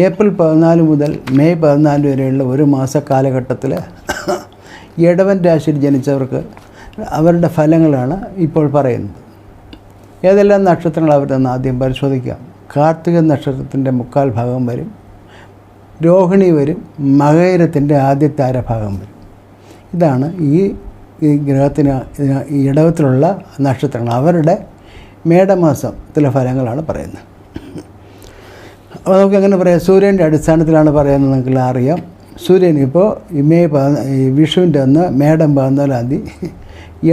April 14 മുതൽ May 14 വരെയുള്ള ഒരു മാസ കാലഘട്ടത്തിൽ ഇടവൻ രാശിയിൽ ജനിച്ചവർക്ക് അവരുടെ ഫലങ്ങളാണ് ഇപ്പോൾ പറയുന്നത്. ഏതെല്ലാം നക്ഷത്രങ്ങൾ അവരെന്ന് ആദ്യം പരിശോധിക്കാം. കാർത്തിക നക്ഷത്രത്തിൻ്റെ 3/4 ഭാഗം വരും, രോഹിണി വരും, മകയിരത്തിൻ്റെ ആദ്യത്തെ അരഭാഗം വരും. ഇതാണ് ഈ ഗ്രഹത്തിന് ഈ ഇടവത്തിലുള്ള നക്ഷത്രങ്ങൾ. അവരുടെ മേടമാസത്തിലെ ഫലങ്ങളാണ് പറയുന്നത്. അപ്പോൾ നമുക്ക് എങ്ങനെ പറയാം? സൂര്യൻ്റെ അടിസ്ഥാനത്തിലാണ് പറയുന്നത്. നിങ്ങൾക്ക് അറിയാം, സൂര്യൻ ഇപ്പോൾ വിഷുവിൻ്റെ അന്ന് മേടം 14-ാം തീയതി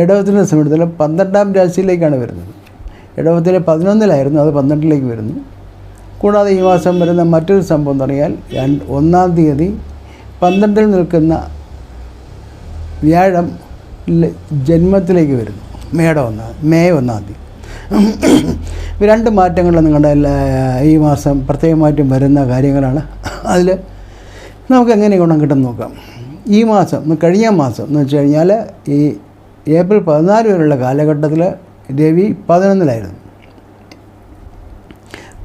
ഇടവത്തിൻ്റെ സമയത്തിൽ 12-ാം രാശിയിലേക്കാണ് വരുന്നത്. ഇടവത്തിലെ 11-ലായിരുന്നു, അത് 12-ലേക്ക് വരുന്നു. കൂടാതെ ഈ മാസം വരുന്ന മറ്റൊരു സംഭവം എന്ന് പറഞ്ഞാൽ 1-ാം തീയതി 12-ൽ നിൽക്കുന്ന വ്യാഴം ജന്മത്തിലേക്ക് വരുന്നു. മെയ് 1-ാം തീയതി. രണ്ട് മാറ്റങ്ങൾ നിങ്ങളുടെ ഈ മാസം പ്രത്യേകമായിട്ടും വരുന്ന കാര്യങ്ങളാണ്. അതിൽ നമുക്ക് എങ്ങനെ ഗുണം കിട്ടുമെന്ന് നോക്കാം. ഈ മാസം കഴിഞ്ഞ മാസം എന്ന് വെച്ച് കഴിഞ്ഞാൽ ഈ ഏപ്രിൽ 14 വരെയുള്ള കാലഘട്ടത്തിൽ രവി 11-ലായിരുന്നു.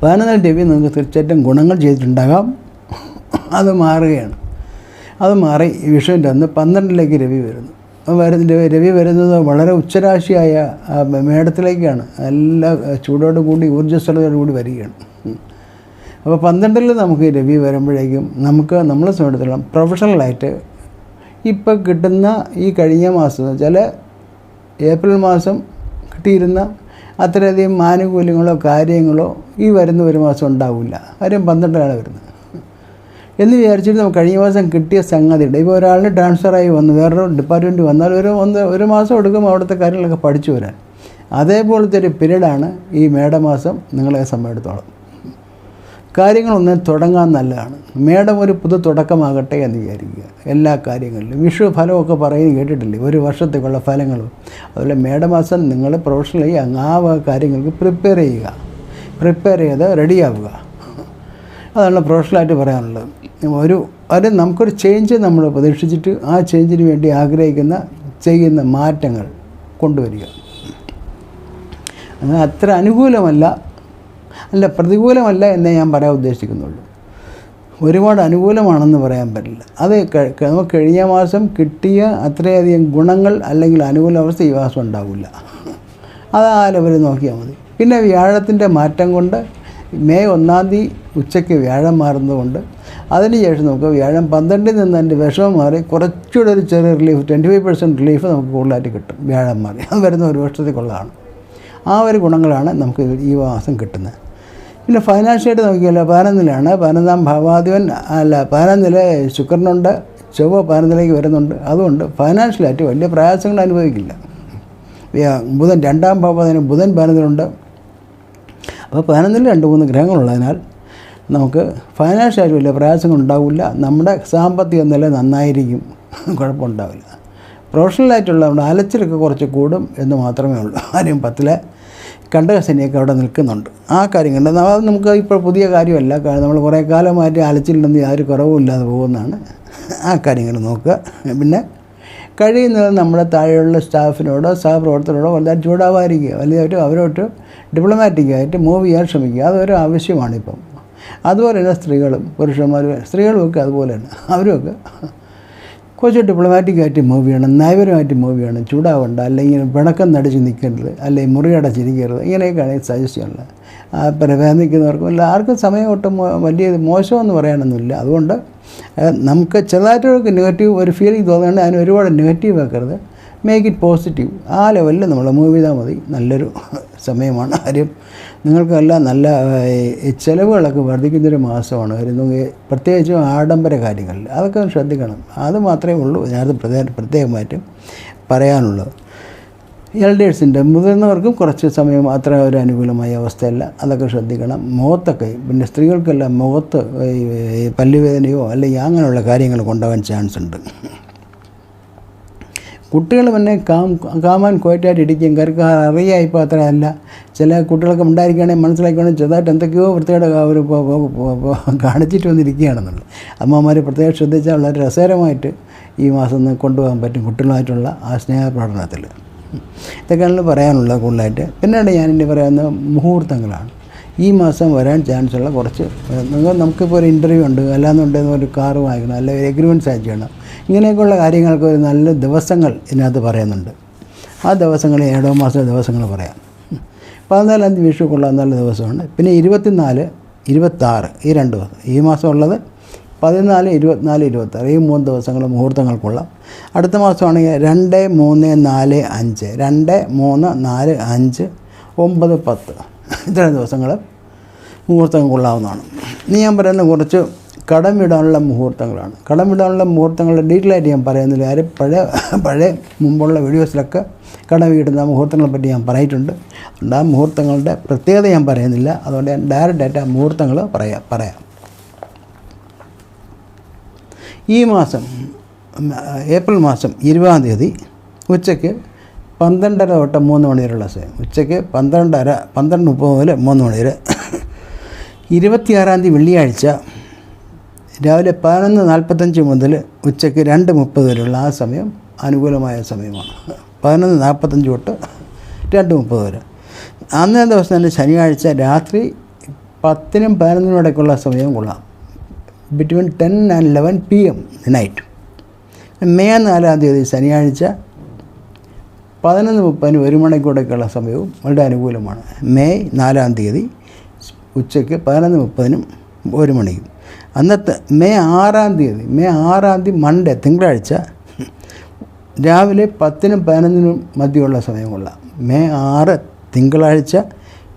11-ൽ രവി നിങ്ങൾക്ക് തീർച്ചയായിട്ടും ഗുണങ്ങൾ ചെയ്തിട്ടുണ്ടാകാം. അത് മാറുകയാണ്. അത് മാറി വിഷുവിൻ്റെ അന്ന് 12-ലേക്ക് രവി വരുന്നു. രവി വരുന്നത് വളരെ ഉച്ചരാശിയായ മേടത്തിലേക്കാണ്. എല്ലാ ചൂടോടുകൂടി ഊർജ്ജസ്വലതയോടുകൂടി വരികയാണ്. അപ്പോൾ 12-ൽ നമുക്ക് രവി വരുമ്പോഴേക്കും നമ്മളെ സംബന്ധിച്ചിടത്തോളം പ്രൊഫഷണലായിട്ട് ഇപ്പോൾ കിട്ടുന്ന ഈ കഴിഞ്ഞ മാസം എന്ന് വെച്ചാൽ ഏപ്രിൽ മാസം കിട്ടിയിരുന്ന അത്രയധികം ആനുകൂല്യങ്ങളോ കാര്യങ്ങളോ ഈ വരുന്ന ഒരു മാസം ഉണ്ടാവില്ല. കാര്യം 12-ലാണ് വരുന്നത് എന്ന് വിചാരിച്ചിട്ട് നമുക്ക് കഴിഞ്ഞ മാസം കിട്ടിയ സംഗതിയുണ്ട്. ഇപ്പോൾ ഒരാളിന് ട്രാൻസ്ഫറായി വന്നു, വേറൊരു ഡിപ്പാർട്ട്മെൻറ്റ് വന്നാൽ ഒരു മാസം എടുക്കും അവിടുത്തെ കാര്യങ്ങളൊക്കെ പഠിച്ചു വരാൻ. അതേപോലത്തെ ഒരു പീരീഡാണ് ഈ മേടമാസം നിങ്ങളെ സംബന്ധിച്ചിടത്തോളം. കാര്യങ്ങളൊന്നും തുടങ്ങാൻ നല്ലതാണ്. മേടം ഒരു പുതു തുടക്കമാകട്ടെ എന്ന് വിചാരിക്കുക എല്ലാ കാര്യങ്ങളിലും. വിഷു ഫലമൊക്കെ പറയുന്നത് കേട്ടിട്ടില്ലേ, ഒരു വർഷത്തേക്കുള്ള ഫലങ്ങളും. അതുപോലെ മേടമാസം നിങ്ങൾ പ്രൊഫഷണലി ആ കാര്യങ്ങൾക്ക് പ്രിപ്പയർ ചെയ്ത് റെഡിയാവുക. അതാണ് പ്രൊഫഷണലായിട്ട് പറയാനുള്ളത്. നമുക്കൊരു ചേഞ്ച് നമ്മൾ പ്രതീക്ഷിച്ചിട്ട് ആ ചേഞ്ചിന് വേണ്ടി ചെയ്യുന്ന മാറ്റങ്ങൾ കൊണ്ടുവരിക. അങ്ങനെ അത്ര പ്രതികൂലമല്ല എന്നേ ഞാൻ പറയാൻ ഉദ്ദേശിക്കുന്നുള്ളൂ. ഒരുപാട് അനുകൂലമാണെന്ന് പറയാൻ പറ്റില്ല. അത് നമുക്ക് കഴിഞ്ഞ മാസം കിട്ടിയ അത്രയധികം ഗുണങ്ങൾ അല്ലെങ്കിൽ അനുകൂല അവസ്ഥ ഈ മാസം ഉണ്ടാവില്ല. അത് ആ ലെവലിൽ നോക്കിയാൽ മതി. പിന്നെ വ്യാഴത്തിൻ്റെ മാറ്റം കൊണ്ട് മെയ് 1-ാം തീയതി ഉച്ചയ്ക്ക് വ്യാഴം മാറുന്നതുകൊണ്ട് അതിനുശേഷം നമുക്ക് വ്യാഴം 12-ൽ നിന്ന് അതിൻ്റെ വിഷമം മാറി കുറച്ചുകൂടെ ഒരു ചെറിയ റിലീഫ് 25% റിലീഫ് നമുക്ക് കൂടുതലായിട്ട് കിട്ടും. വ്യാഴം മാറി അത് വരുന്ന ഒരു വർഷത്തേക്കുള്ളതാണ്. ആ ഒരു ഗുണങ്ങളാണ് നമുക്ക് ഈ മാസം കിട്ടുന്നത്. പിന്നെ ഫൈനാൻഷ്യലായിട്ട് നോക്കിയാൽ 11-ലാണ് 11-ാം ഭാവാധിപൻ 11-ല് ശുക്രനുണ്ട്, ചൊവ്വ 11-ലേക്ക് വരുന്നുണ്ട്. അതുകൊണ്ട് ഫൈനാൻഷ്യലായിട്ട് വലിയ പ്രയാസങ്ങൾ അനുഭവിക്കില്ല. ബുധൻ 2-ാം ഭാവാധിപൻ ബുധൻ 11-ലുണ്ട്. അപ്പോൾ 11-ൽ 2-3 ഗ്രഹങ്ങളുള്ളതിനാൽ നമുക്ക് ഫൈനാൻഷ്യലായിട്ട് വലിയ പ്രയാസങ്ങൾ ഉണ്ടാവില്ല. നമ്മുടെ സാമ്പത്തിക നില നന്നായിരിക്കും, കുഴപ്പമുണ്ടാവില്ല. പ്രൊഫഷണലായിട്ടുള്ള നമ്മുടെ അലച്ചിലൊക്കെ കുറച്ച് കൂടും എന്ന് മാത്രമേ ഉള്ളൂ. കാര്യം 10-ലെ കണ്ടകശനിയൊക്കെ അവിടെ നിൽക്കുന്നുണ്ട്. ആ കാര്യങ്ങളുണ്ട്. അത് നമുക്ക് ഇപ്പോൾ പുതിയ കാര്യമല്ല. നമ്മൾ കുറേ കാലമായിട്ട് അലച്ചിലുണ്ടെന്ന് യാതൊരു കുറവുമില്ലാതെ പോകുന്നതാണ്. ആ കാര്യങ്ങൾ നോക്കുക. പിന്നെ കഴിയുന്നത് നമ്മുടെ താഴെയുള്ള സ്റ്റാഫിനോടോ സഹപ്രവർത്തകരോടോ വലുതായിട്ട് ചൂടാവാതിരിക്കുക. വലിയതായിട്ട് അവരോട്ട് ഡിപ്ലോമാറ്റിക്കായിട്ട് മൂവ് ചെയ്യാൻ ശ്രമിക്കുക. അതൊരു ആവശ്യമാണിപ്പം. അതുപോലെ തന്നെ സ്ത്രീകളുമൊക്കെ അതുപോലെ തന്നെ അവരുമൊക്കെ കുറച്ച് ഡിപ്ലോമാറ്റിക്കായിട്ട് മൂവ് ചെയ്യണം, നയപരമായിട്ട് മൂവ് ചെയ്യണം. ചൂടാവണ്ട, അല്ലെങ്കിൽ പിണക്കം നടിച്ച് നിൽക്കരുത്, അല്ലെങ്കിൽ മുറിയടച്ചിരിക്കരുത്. ഇങ്ങനെയൊക്കെയാണ് സജസ്റ്റ് ചെയ്യാനുള്ളത്. നിൽക്കുന്നവർക്കും ആർക്കും സമയം ഒട്ടും വലിയ മോശമെന്ന് പറയാനൊന്നുമില്ല. അതുകൊണ്ട് നമുക്ക് ചെറുതായിട്ട് നെഗറ്റീവ് ഒരു ഫീലിംഗ് തോന്നുകയാണെങ്കിൽ അതിന് ഒരുപാട് നെഗറ്റീവ് ആക്കരുത്. Make it positive. ആ ലെവലിൽ നമ്മൾ മൂവ് ചെയ്താൽ മതി. നല്ലൊരു സമയമാണ്. കാര്യം നിങ്ങൾക്കെല്ലാം നല്ല ചിലവുകളൊക്കെ വർദ്ധിക്കുന്നൊരു മാസമാണ്. കാര്യം പ്രത്യേകിച്ചും ആഡംബര കാര്യങ്ങളിൽ അതൊക്കെ ശ്രദ്ധിക്കണം. അത് മാത്രമേ ഉള്ളൂ ഇതിനകത്ത് പ്രത്യേകമായിട്ടും പറയാനുള്ളത്. എൽഡേഴ്സിൻ്റെ മുതിർന്നവർക്കും കുറച്ച് സമയം അത്ര ഒരു അനുകൂലമായ അവസ്ഥയല്ല. അതൊക്കെ ശ്രദ്ധിക്കണം. മുഖത്തൊക്കെ പിന്നെ സ്ത്രീകൾക്കെല്ലാം മുഖത്ത് പല്ലുവേദനയോ അല്ലെങ്കിൽ അങ്ങനെയുള്ള കാര്യങ്ങൾ കൊണ്ടുപോകാൻ ചാൻസ് ഉണ്ട്. കുട്ടികൾ പിന്നെ കാമാൻ ക്വയറ്റായിട്ട് ഇരിക്കും. കാർക്ക് അറിയാം ഇപ്പോൾ അത്ര അല്ല. ചില കുട്ടികളൊക്കെ ഉണ്ടായിരിക്കുകയാണെങ്കിൽ മനസ്സിലാക്കുകയാണെങ്കിൽ ചെറുതായിട്ട് എന്തൊക്കെയോ വൃത്തിയുടെ അവർ കാണിച്ചിട്ട് വന്നിരിക്കുകയാണെന്നുള്ളത്. അമ്മമാർ പ്രത്യേകം ശ്രദ്ധിച്ചാൽ വളരെ രസകരമായിട്ട് ഈ മാസം കൊണ്ടുപോകാൻ പറ്റും കുട്ടികളുമായിട്ടുള്ള ആ സ്നേഹപ്രകടനത്തിൽ. ഇതൊക്കെയാണ് പറയാനുള്ളത് കൂടുതലായിട്ട്. പിന്നീട് ഞാനിനി പറയുന്നത് മുഹൂർത്തങ്ങളാണ്. ഈ മാസം വരാൻ ചാൻസുള്ള കുറച്ച് നമുക്കിപ്പോൾ ഒരു ഇൻ്റർവ്യൂ ഉണ്ട്, അല്ലാന്നുണ്ടെങ്കിൽ ഒരു കാറ് വാങ്ങിക്കണം, അല്ലെങ്കിൽ എഗ്രിമെൻറ്റ് സൈൻ ചെയ്യണം, ഇങ്ങനെയൊക്കെയുള്ള കാര്യങ്ങൾക്ക് ഒരു നല്ല ദിവസങ്ങൾ ഇതിനകത്ത് പറയുന്നുണ്ട്. ആ ദിവസങ്ങൾ ഇടവമാസ ദിവസങ്ങൾ പറയാം. 14-ാം തീയതി വിഷു കൊള്ളാൻ നല്ല ദിവസമാണ്. പിന്നെ 24, 26 ഈ 2 ദിവസം. ഈ മാസം ഉള്ളത് 14, 24, 26 ഈ 3 ദിവസങ്ങൾ മുഹൂർത്തങ്ങൾക്കൊള്ളാം. അടുത്ത മാസമാണെങ്കിൽ 2, 3, 4, 5 2, 3, 4, 5 9, 10 ഇത്രയും ദിവസങ്ങൾ മുഹൂർത്തങ്ങൾ കൊള്ളാവുന്നതാണ്. ഇനി ഞാൻ പറയുന്നത് കുറച്ച് കടം വിടാനുള്ള മുഹൂർത്തങ്ങളാണ്. കടം വിടാനുള്ള മുഹൂർത്തങ്ങളുടെ ഡീറ്റെയിൽ ആയിട്ട് ഞാൻ പറയുന്നില്ല. ആരും പഴയ മുമ്പുള്ള വീഡിയോസിലൊക്കെ കടം വീടുന്ന മുഹൂർത്തങ്ങളെ പറ്റി ഞാൻ പറഞ്ഞിട്ടുണ്ട്. അതുകൊണ്ട് ആ മുഹൂർത്തങ്ങളുടെ പ്രത്യേകത ഞാൻ പറയുന്നില്ല. അതുകൊണ്ട് ഞാൻ ഡയറക്റ്റായിട്ട് ആ മുഹൂർത്തങ്ങൾ പറയാം. ഈ മാസം ഏപ്രിൽ മാസം 20-ാം തീയതി ഉച്ചയ്ക്ക് 12:30 തൊട്ട് 3 മണി വരെയുള്ള സമയം. ഉച്ചയ്ക്ക് 12:30 മുതൽ 3 മണി വരെ. 26-ാം തീയതി വെള്ളിയാഴ്ച രാവിലെ 11:45 മുതൽ ഉച്ചയ്ക്ക് 2:30 വരെയുള്ള ആ സമയം അനുകൂലമായ സമയമാണ്. 11:45 തൊട്ട് 2:30 വരെ. അന്നേ ദിവസം തന്നെ ശനിയാഴ്ച രാത്രി 10-നും 11-നും ഇടയ്ക്കുള്ള സമയം കൊള്ളാം. Between 10 and 11 PM night. May 4-ാം തീയതി ശനിയാഴ്ച 11:30-ന് 1 മണിക്കൂടൊക്കെയുള്ള സമയവും വളരെ അനുകൂലമാണ്. മെയ് 4-ാം തീയതി ഉച്ചയ്ക്ക് 11:30-നും 1 മണിക്കും. അന്നത്തെ മെയ് 6-ാം തീയതി മൺഡേ തിങ്കളാഴ്ച രാവിലെ 10-നും 11-നും മധ്യമുള്ള സമയം കൊള്ളാം. മെയ് 6 തിങ്കളാഴ്ച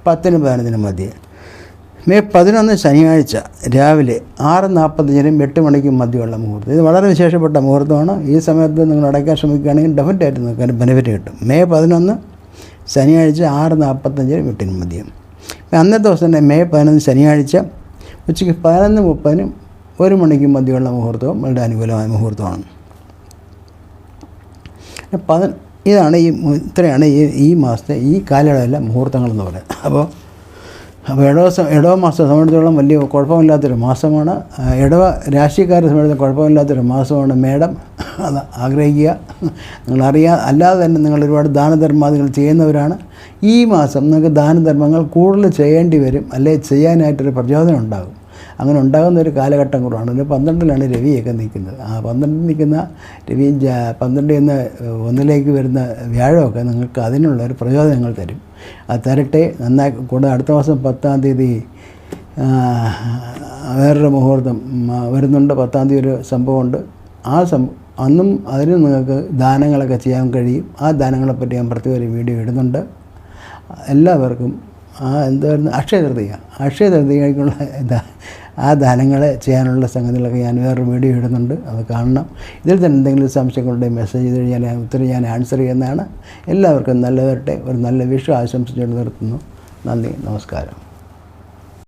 10-നും 11-നും മധ്യേ. മെയ് 11 ശനിയാഴ്ച രാവിലെ 6:45-നും 8 മണിക്കും മധ്യമുള്ള മുഹൂർത്തം. ഇത് വളരെ വിശേഷപ്പെട്ട മുഹൂർത്തമാണ്. ഈ സമയത്ത് നിങ്ങൾ അടയ്ക്കാൻ ശ്രമിക്കുകയാണെങ്കിൽ ഡെഫിനറ്റായിട്ട് നിങ്ങൾക്ക് ബെനിഫിറ്റ് കിട്ടും. മെയ് 11 ശനിയാഴ്ച 6:45-നും 8-നും മധ്യം. അന്നത്തെ ദിവസം തന്നെ മെയ് 11 ശനിയാഴ്ച ഉച്ചയ്ക്ക് 11:30-നും 1 മണിക്കും മധ്യമുള്ള മുഹൂർത്തവും വളരെ അനുകൂലമായ മുഹൂർത്തമാണ്. ഇതാണ് ഇത്രയാണ് ഈ മാസത്തെ ഈ കാലയളവിലെ മുഹൂർത്തങ്ങളെന്ന് പറയുന്നത്. അപ്പോൾ ഇടവ മാസം സംബന്ധിച്ചോളം വലിയ കുഴപ്പമില്ലാത്തൊരു മാസമാണ്. ഇടവ രാശിക്കാരെ സംബന്ധിച്ച് കുഴപ്പമില്ലാത്തൊരു മാസമാണ്. മേഡം അത് ആഗ്രഹിക്കുക. അല്ലാതെ തന്നെ നിങ്ങൾ ഒരുപാട് ദാനധർമാദികൾ ചെയ്യുന്നവരാണ്. ഈ മാസം നിങ്ങൾക്ക് ദാനധർമ്മങ്ങൾ കൂടുതൽ ചെയ്യേണ്ടി വരും, അല്ലെങ്കിൽ ചെയ്യാനായിട്ടൊരു പ്രചോദനം ഉണ്ടാകും. അങ്ങനെ ഉണ്ടാകുന്ന ഒരു കാലഘട്ടം കൂടാണ്. 12-ലാണ് രവിയൊക്കെ നിൽക്കുന്നത്. ആ 12 നിൽക്കുന്ന രവി 12 നിന്ന് 1-ലേക്ക് വരുന്ന വ്യാഴമൊക്കെ നിങ്ങൾക്ക് അതിനുള്ള ഒരു പ്രചോദനങ്ങൾ തരും. അത് തരട്ടെ. നന്നായി കൂടെ അടുത്ത മാസം 10-ാം തീയതി വേറൊരു മുഹൂർത്തം വരുന്നുണ്ട്. 10-ാം തീയതി ഒരു സംഭവമുണ്ട്. അന്നും അതിന് നിങ്ങൾക്ക് ദാനങ്ങളൊക്കെ ചെയ്യാൻ കഴിയും. ആ ദാനങ്ങളെപ്പറ്റി ഞാൻ പ്രത്യേക ഒരു വീഡിയോ ഇടുന്നുണ്ട്. എല്ലാവർക്കും എന്തായിരുന്നു അക്ഷയ തൃതീയക്കുള്ള ആ ദാനങ്ങൾ ചെയ്യാനുള്ള സംഗതികളൊക്കെ ഞാൻ വേറൊരു വീഡിയോ ഇടുന്നുണ്ട്. അത് കാണണം. ഇതിൽ തന്നെ എന്തെങ്കിലും സംശയങ്ങളുണ്ടെങ്കിൽ മെസ്സേജ് ചെയ്ത് കഴിഞ്ഞാൽ ഉത്തരം ഞാൻ ആൻസർ ചെയ്യുന്നതാണ്. എല്ലാവർക്കും നല്ല വരട്ടെ. ഒരു നല്ല വിഷു ആശംസിച്ചുകൊണ്ട് നിർത്തുന്നു. നന്ദി, നമസ്കാരം.